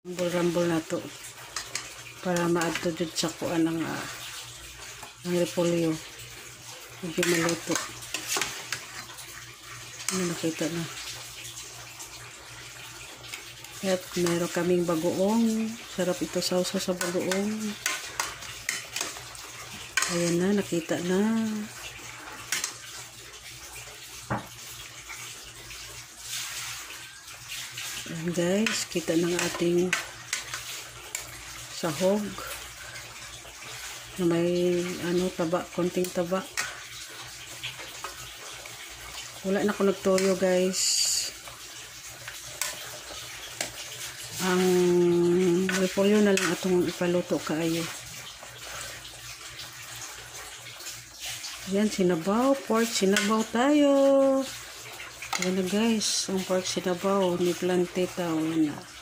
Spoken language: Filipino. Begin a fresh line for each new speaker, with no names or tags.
Rambol-rambol na to para maadto jud sa kuan ang repolyo. Medyo maluto. Nakita na. At meron kaming bagoong. Sarap ito sausaw sa bagoong. Ayan na, nakita na. Ayan guys, kita ng ating sahog na may taba, konting taba. Wala na ako nagtoyo guys. Ang repolyo na lang atong ipaluto kaayo. Yan, sinabaw, pork sinabaw tayo. Yan na guys, ang pork sinabaw ni Plantita. Yan na.